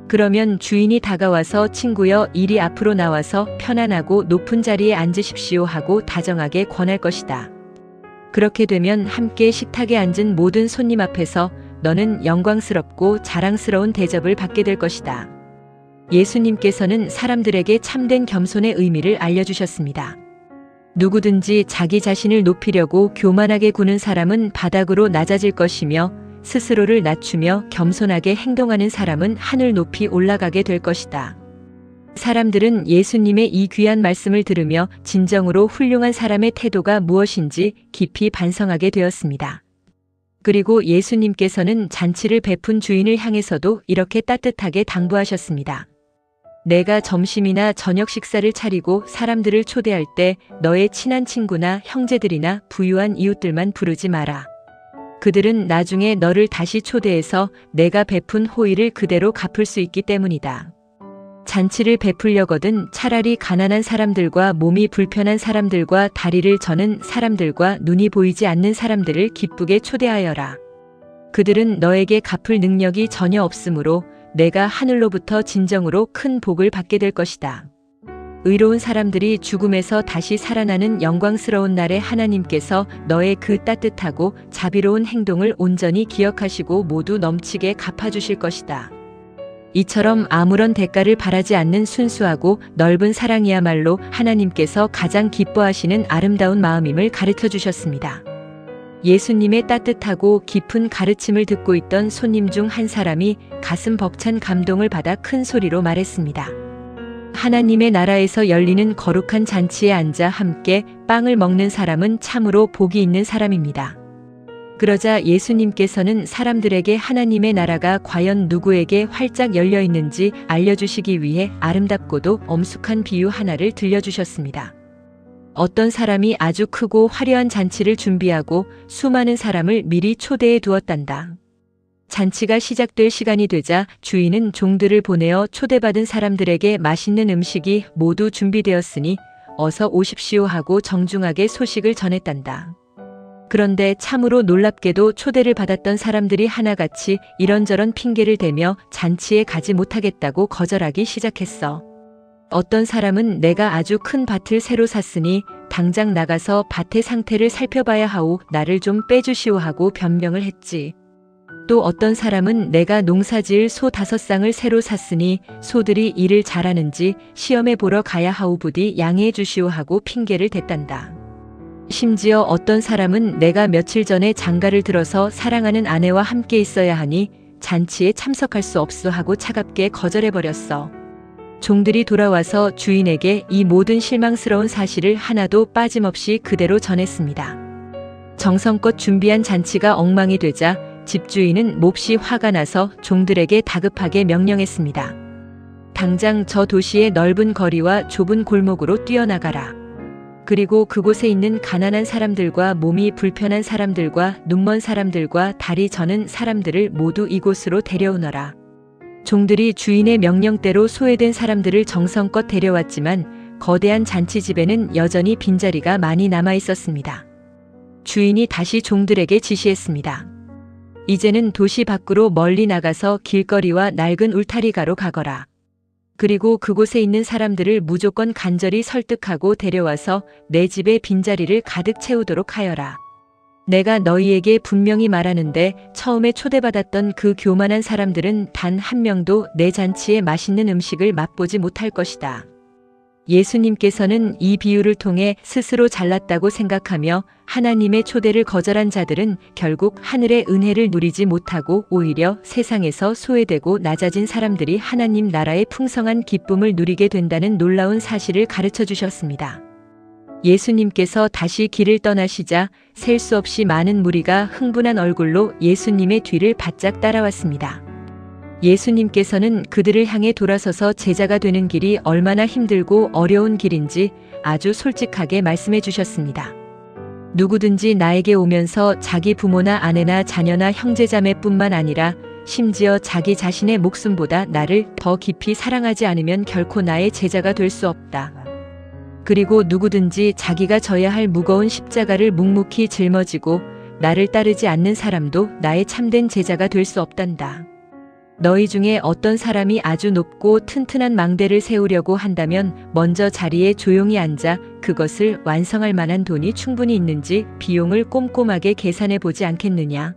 그러면 주인이 다가와서 친구여 이리 앞으로 나와서 편안하고 높은 자리에 앉으십시오 하고 다정하게 권할 것이다. 그렇게 되면 함께 식탁에 앉은 모든 손님 앞에서 너는 영광스럽고 자랑스러운 대접을 받게 될 것이다. 예수님께서는 사람들에게 참된 겸손의 의미를 알려주셨습니다. 누구든지 자기 자신을 높이려고 교만하게 구는 사람은 바닥으로 낮아질 것이며 스스로를 낮추며 겸손하게 행동하는 사람은 하늘 높이 올라가게 될 것이다. 사람들은 예수님의 이 귀한 말씀을 들으며 진정으로 훌륭한 사람의 태도가 무엇인지 깊이 반성하게 되었습니다. 그리고 예수님께서는 잔치를 베푼 주인을 향해서도 이렇게 따뜻하게 당부하셨습니다. 내가 점심이나 저녁 식사를 차리고 사람들을 초대할 때 너의 친한 친구나 형제들이나 부유한 이웃들만 부르지 마라. 그들은 나중에 너를 다시 초대해서 내가 베푼 호의를 그대로 갚을 수 있기 때문이다. 잔치를 베풀려거든 차라리 가난한 사람들과 몸이 불편한 사람들과 다리를 저는 사람들과 눈이 보이지 않는 사람들을 기쁘게 초대하여라. 그들은 너에게 갚을 능력이 전혀 없으므로 내가 하늘로부터 진정으로 큰 복을 받게 될 것이다. 의로운 사람들이 죽음에서 다시 살아나는 영광스러운 날에 하나님께서 너의 그 따뜻하고 자비로운 행동을 온전히 기억하시고 모두 넘치게 갚아주실 것이다. 이처럼 아무런 대가를 바라지 않는 순수하고 넓은 사랑이야말로 하나님께서 가장 기뻐하시는 아름다운 마음임을 가르쳐 주셨습니다. 예수님의 따뜻하고 깊은 가르침을 듣고 있던 손님 중 한 사람이 가슴 벅찬 감동을 받아 큰 소리로 말했습니다. 하나님의 나라에서 열리는 거룩한 잔치에 앉아 함께 빵을 먹는 사람은 참으로 복이 있는 사람입니다. 그러자 예수님께서는 사람들에게 하나님의 나라가 과연 누구에게 활짝 열려 있는지 알려주시기 위해 아름답고도 엄숙한 비유 하나를 들려주셨습니다. 어떤 사람이 아주 크고 화려한 잔치를 준비하고 수많은 사람을 미리 초대해 두었단다. 잔치가 시작될 시간이 되자 주인은 종들을 보내어 초대받은 사람들에게 맛있는 음식이 모두 준비되었으니 어서 오십시오 하고 정중하게 소식을 전했단다. 그런데 참으로 놀랍게도 초대를 받았던 사람들이 하나같이 이런저런 핑계를 대며 잔치에 가지 못하겠다고 거절하기 시작했어. 어떤 사람은 내가 아주 큰 밭을 새로 샀으니 당장 나가서 밭의 상태를 살펴봐야 하오 나를 좀 빼주시오 하고 변명을 했지. 또 어떤 사람은 내가 농사지을 소 5쌍을 새로 샀으니 소들이 일을 잘하는지 시험해 보러 가야 하오 부디 양해해 주시오 하고 핑계를 댔단다. 심지어 어떤 사람은 내가 며칠 전에 장가를 들어서 사랑하는 아내와 함께 있어야 하니 잔치에 참석할 수 없어 하고 차갑게 거절해버렸어. 종들이 돌아와서 주인에게 이 모든 실망스러운 사실을 하나도 빠짐없이 그대로 전했습니다. 정성껏 준비한 잔치가 엉망이 되자 집주인은 몹시 화가 나서 종들에게 다급하게 명령했습니다. 당장 저 도시의 넓은 거리와 좁은 골목으로 뛰어나가라. 그리고 그곳에 있는 가난한 사람들과 몸이 불편한 사람들과 눈먼 사람들과 다리 저는 사람들을 모두 이곳으로 데려오너라. 종들이 주인의 명령대로 소외된 사람들을 정성껏 데려왔지만 거대한 잔치집에는 여전히 빈자리가 많이 남아 있었습니다. 주인이 다시 종들에게 지시했습니다. 이제는 도시 밖으로 멀리 나가서 길거리와 낡은 울타리가로 가거라. 그리고 그곳에 있는 사람들을 무조건 간절히 설득하고 데려와서 내 집의 빈자리를 가득 채우도록 하여라. 내가 너희에게 분명히 말하는데 처음에 초대받았던 그 교만한 사람들은 단 한 명도 내 잔치에 맛있는 음식을 맛보지 못할 것이다. 예수님께서는 이 비유를 통해 스스로 잘났다고 생각하며 하나님의 초대를 거절한 자들은 결국 하늘의 은혜를 누리지 못하고 오히려 세상에서 소외되고 낮아진 사람들이 하나님 나라의 풍성한 기쁨을 누리게 된다는 놀라운 사실을 가르쳐 주셨습니다. 예수님께서 다시 길을 떠나시자 셀 수 없이 많은 무리가 흥분한 얼굴로 예수님의 뒤를 바짝 따라왔습니다. 예수님께서는 그들을 향해 돌아서서 제자가 되는 길이 얼마나 힘들고 어려운 길인지 아주 솔직하게 말씀해 주셨습니다. 누구든지 나에게 오면서 자기 부모나 아내나 자녀나 형제자매뿐만 아니라 심지어 자기 자신의 목숨보다 나를 더 깊이 사랑하지 않으면 결코 나의 제자가 될 수 없다. 그리고 누구든지 자기가 져야 할 무거운 십자가를 묵묵히 짊어지고 나를 따르지 않는 사람도 나의 참된 제자가 될 수 없단다. 너희 중에 어떤 사람이 아주 높고 튼튼한 망대를 세우려고 한다면 먼저 자리에 조용히 앉아 그것을 완성할 만한 돈이 충분히 있는지 비용을 꼼꼼하게 계산해 보지 않겠느냐.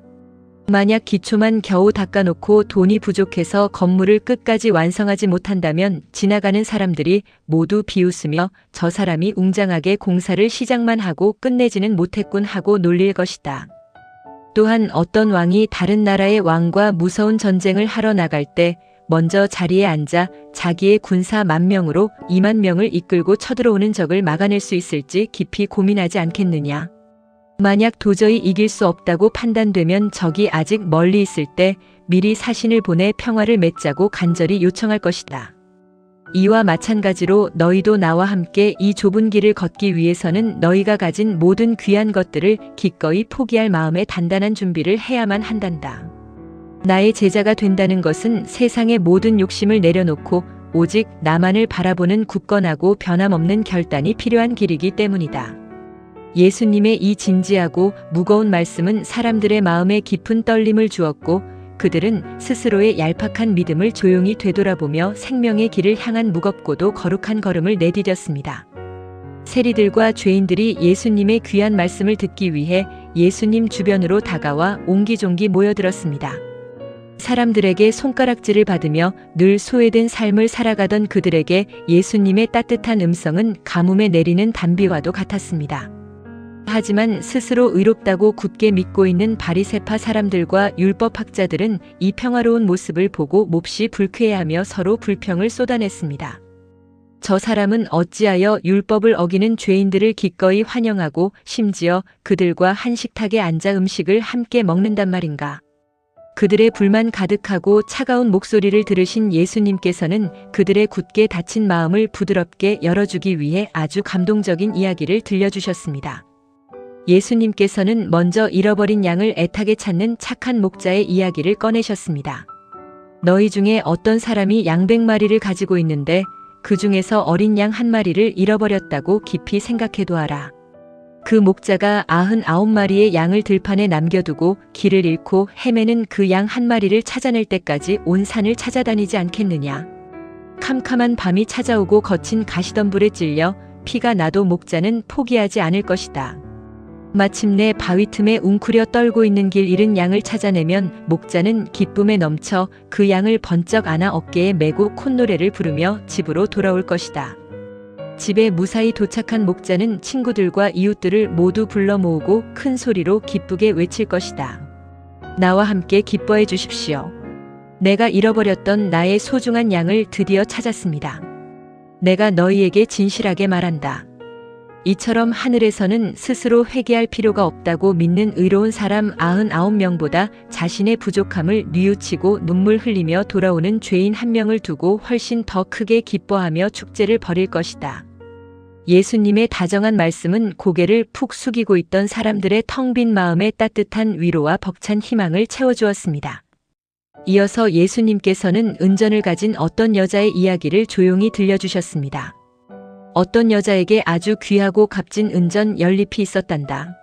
만약 기초만 겨우 닦아놓고 돈이 부족해서 건물을 끝까지 완성하지 못한다면 지나가는 사람들이 모두 비웃으며 저 사람이 웅장하게 공사를 시작만 하고 끝내지는 못했군 하고 놀릴 것이다. 또한 어떤 왕이 다른 나라의 왕과 무서운 전쟁을 하러 나갈 때 먼저 자리에 앉아 자기의 군사 10,000명으로 20,000명을 이끌고 쳐들어오는 적을 막아낼 수 있을지 깊이 고민하지 않겠느냐. 만약 도저히 이길 수 없다고 판단되면 적이 아직 멀리 있을 때 미리 사신을 보내 평화를 맺자고 간절히 요청할 것이다. 이와 마찬가지로 너희도 나와 함께 이 좁은 길을 걷기 위해서는 너희가 가진 모든 귀한 것들을 기꺼이 포기할 마음의 단단한 준비를 해야만 한단다. 나의 제자가 된다는 것은 세상의 모든 욕심을 내려놓고 오직 나만을 바라보는 굳건하고 변함없는 결단이 필요한 길이기 때문이다. 예수님의 이 진지하고 무거운 말씀은 사람들의 마음에 깊은 떨림을 주었고 그들은 스스로의 얄팍한 믿음을 조용히 되돌아보며 생명의 길을 향한 무겁고도 거룩한 걸음을 내디뎠습니다. 세리들과 죄인들이 예수님의 귀한 말씀을 듣기 위해 예수님 주변으로 다가와 옹기종기 모여들었습니다. 사람들에게 손가락질을 받으며 늘 소외된 삶을 살아가던 그들에게 예수님의 따뜻한 음성은 가뭄에 내리는 단비와도 같았습니다. 하지만 스스로 의롭다고 굳게 믿고 있는 바리새파 사람들과 율법학자들은 이 평화로운 모습을 보고 몹시 불쾌해하며 서로 불평을 쏟아냈습니다. 저 사람은 어찌하여 율법을 어기는 죄인들을 기꺼이 환영하고 심지어 그들과 한 식탁에 앉아 음식을 함께 먹는단 말인가. 그들의 불만 가득하고 차가운 목소리를 들으신 예수님께서는 그들의 굳게 닫힌 마음을 부드럽게 열어주기 위해 아주 감동적인 이야기를 들려주셨습니다. 예수님께서는 먼저 잃어버린 양을 애타게 찾는 착한 목자의 이야기를 꺼내셨습니다. 너희 중에 어떤 사람이 양 100마리를 가지고 있는데 그 중에서 어린 양 1마리를 잃어버렸다고 깊이 생각해도하라. 그 목자가 99마리의 양을 들판에 남겨두고 길을 잃고 헤매는 그 양 1마리를 찾아낼 때까지 온 산을 찾아다니지 않겠느냐. 캄캄한 밤이 찾아오고 거친 가시덤불에 찔려 피가 나도 목자는 포기하지 않을 것이다. 마침내 바위 틈에 웅크려 떨고 있는 길 잃은 양을 찾아내면 목자는 기쁨에 넘쳐 그 양을 번쩍 안아 어깨에 메고 콧노래를 부르며 집으로 돌아올 것이다. 집에 무사히 도착한 목자는 친구들과 이웃들을 모두 불러 모으고 큰 소리로 기쁘게 외칠 것이다. 나와 함께 기뻐해 주십시오. 내가 잃어버렸던 나의 소중한 양을 드디어 찾았습니다. 내가 너희에게 진실하게 말한다. 이처럼 하늘에서는 스스로 회개할 필요가 없다고 믿는 의로운 사람 99명보다 자신의 부족함을 뉘우치고 눈물 흘리며 돌아오는 죄인 1명을 두고 훨씬 더 크게 기뻐하며 축제를 벌일 것이다. 예수님의 다정한 말씀은 고개를 푹 숙이고 있던 사람들의 텅 빈 마음에 따뜻한 위로와 벅찬 희망을 채워주었습니다. 이어서 예수님께서는 은전을 가진 어떤 여자의 이야기를 조용히 들려주셨습니다. 어떤 여자에게 아주 귀하고 값진 은전 10잎이 있었단다.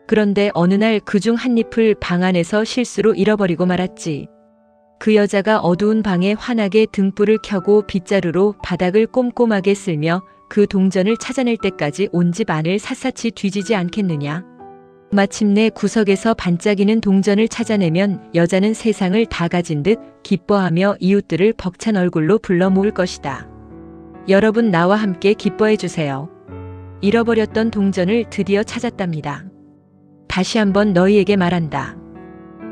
그런데 어느 날 그중 한 잎을 방 안에서 실수로 잃어버리고 말았지. 그 여자가 어두운 방에 환하게 등불을 켜고 빗자루로 바닥을 꼼꼼하게 쓸며 그 동전을 찾아낼 때까지 온 집 안을 샅샅이 뒤지지 않겠느냐. 마침내 구석에서 반짝이는 동전을 찾아내면 여자는 세상을 다 가진 듯 기뻐하며 이웃들을 벅찬 얼굴로 불러 모을 것이다. 여러분 나와 함께 기뻐해 주세요. 잃어버렸던 동전을 드디어 찾았답니다. 다시 한번 너희에게 말한다.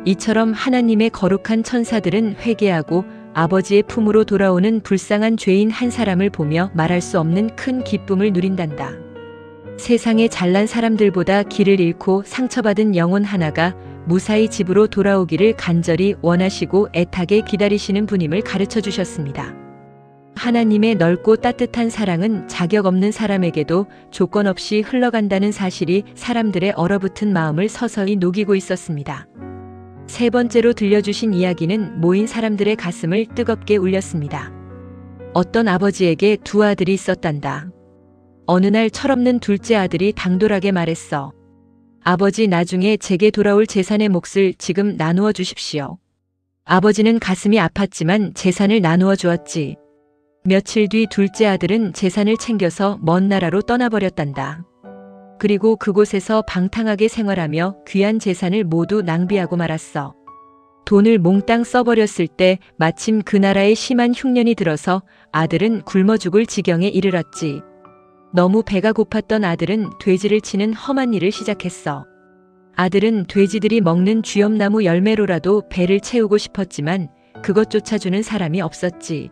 이처럼 하나님의 거룩한 천사들은 회개하고 아버지의 품으로 돌아오는 불쌍한 죄인 한 사람을 보며 말할 수 없는 큰 기쁨을 누린단다. 세상의 잘난 사람들보다 길을 잃고 상처받은 영혼 하나가 무사히 집으로 돌아오기를 간절히 원하시고 애타게 기다리시는 분임을 가르쳐 주셨습니다. 하나님의 넓고 따뜻한 사랑은 자격 없는 사람에게도 조건 없이 흘러간다는 사실이 사람들의 얼어붙은 마음을 서서히 녹이고 있었습니다. 세 번째로 들려주신 이야기는 모인 사람들의 가슴을 뜨겁게 울렸습니다. 어떤 아버지에게 두 아들이 있었단다. 어느 날 철없는 둘째 아들이 당돌하게 말했어. 아버지, 나중에 제게 돌아올 재산의 몫을 지금 나누어 주십시오. 아버지는 가슴이 아팠지만 재산을 나누어 주었지. 며칠 뒤 둘째 아들은 재산을 챙겨서 먼 나라로 떠나버렸단다. 그리고 그곳에서 방탕하게 생활하며 귀한 재산을 모두 낭비하고 말았어. 돈을 몽땅 써버렸을 때 마침 그 나라에 심한 흉년이 들어서 아들은 굶어 죽을 지경에 이르렀지. 너무 배가 고팠던 아들은 돼지를 치는 험한 일을 시작했어. 아들은 돼지들이 먹는 쥐엄나무 열매로라도 배를 채우고 싶었지만 그것조차 주는 사람이 없었지.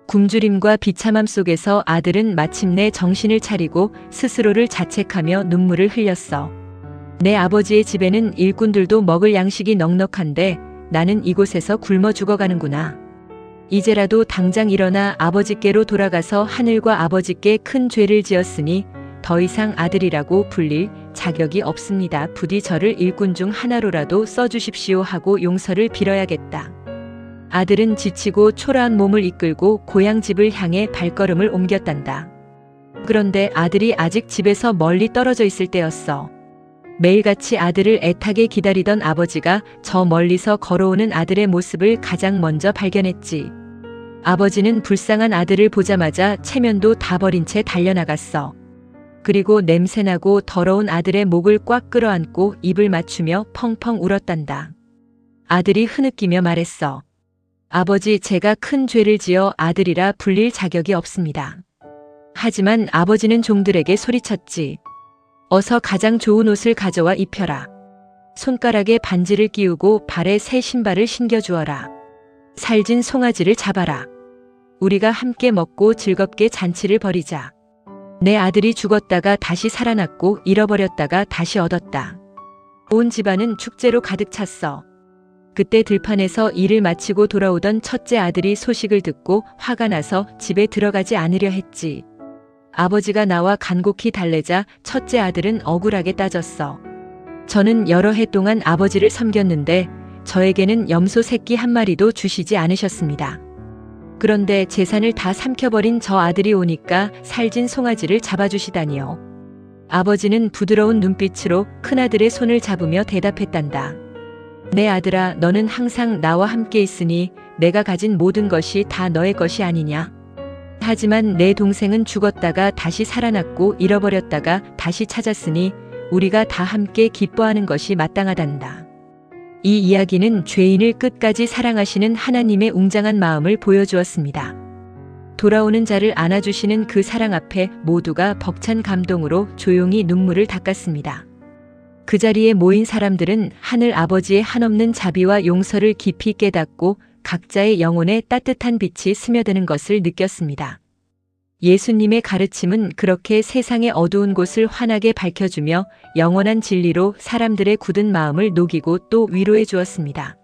굶주림과 비참함 속에서 아들은 마침내 정신을 차리고 스스로를 자책하며 눈물을 흘렸어. 내 아버지의 집에는 일꾼들도 먹을 양식이 넉넉한데 나는 이곳에서 굶어 죽어가는구나. 이제라도 당장 일어나 아버지께로 돌아가서 하늘과 아버지께 큰 죄를 지었으니 더 이상 아들이라고 불릴 자격이 없습니다. 부디 저를 일꾼 중 하나로라도 써주십시오 하고 용서를 빌어야겠다. 아들은 지치고 초라한 몸을 이끌고 고향 집을 향해 발걸음을 옮겼단다. 그런데 아들이 아직 집에서 멀리 떨어져 있을 때였어. 매일같이 아들을 애타게 기다리던 아버지가 저 멀리서 걸어오는 아들의 모습을 가장 먼저 발견했지. 아버지는 불쌍한 아들을 보자마자 체면도 다 버린 채 달려나갔어. 그리고 냄새나고 더러운 아들의 목을 꽉 끌어안고 입을 맞추며 펑펑 울었단다. 아들이 흐느끼며 말했어. 아버지, 제가 큰 죄를 지어 아들이라 불릴 자격이 없습니다. 하지만 아버지는 종들에게 소리쳤지. 어서 가장 좋은 옷을 가져와 입혀라. 손가락에 반지를 끼우고 발에 새 신발을 신겨주어라. 살진 송아지를 잡아라. 우리가 함께 먹고 즐겁게 잔치를 벌이자. 내 아들이 죽었다가 다시 살아났고 잃어버렸다가 다시 얻었다. 온 집안은 축제로 가득 찼어. 그때 들판에서 일을 마치고 돌아오던 첫째 아들이 소식을 듣고 화가 나서 집에 들어가지 않으려 했지. 아버지가 나와 간곡히 달래자 첫째 아들은 억울하게 따졌어. 저는 여러 해 동안 아버지를 섬겼는데 저에게는 염소 새끼 한 마리도 주시지 않으셨습니다. 그런데 재산을 다 삼켜버린 저 아들이 오니까 살진 송아지를 잡아주시다니요. 아버지는 부드러운 눈빛으로 큰아들의 손을 잡으며 대답했단다. 내 아들아, 너는 항상 나와 함께 있으니 내가 가진 모든 것이 다 너의 것이 아니냐. 하지만 내 동생은 죽었다가 다시 살아났고 잃어버렸다가 다시 찾았으니 우리가 다 함께 기뻐하는 것이 마땅하단다. 이 이야기는 죄인을 끝까지 사랑하시는 하나님의 웅장한 마음을 보여주었습니다. 돌아오는 자를 안아주시는 그 사랑 앞에 모두가 벅찬 감동으로 조용히 눈물을 닦았습니다. 그 자리에 모인 사람들은 하늘 아버지의 한없는 자비와 용서를 깊이 깨닫고 각자의 영혼에 따뜻한 빛이 스며드는 것을 느꼈습니다. 예수님의 가르침은 그렇게 세상의 어두운 곳을 환하게 밝혀주며 영원한 진리로 사람들의 굳은 마음을 녹이고 또 위로해 주었습니다.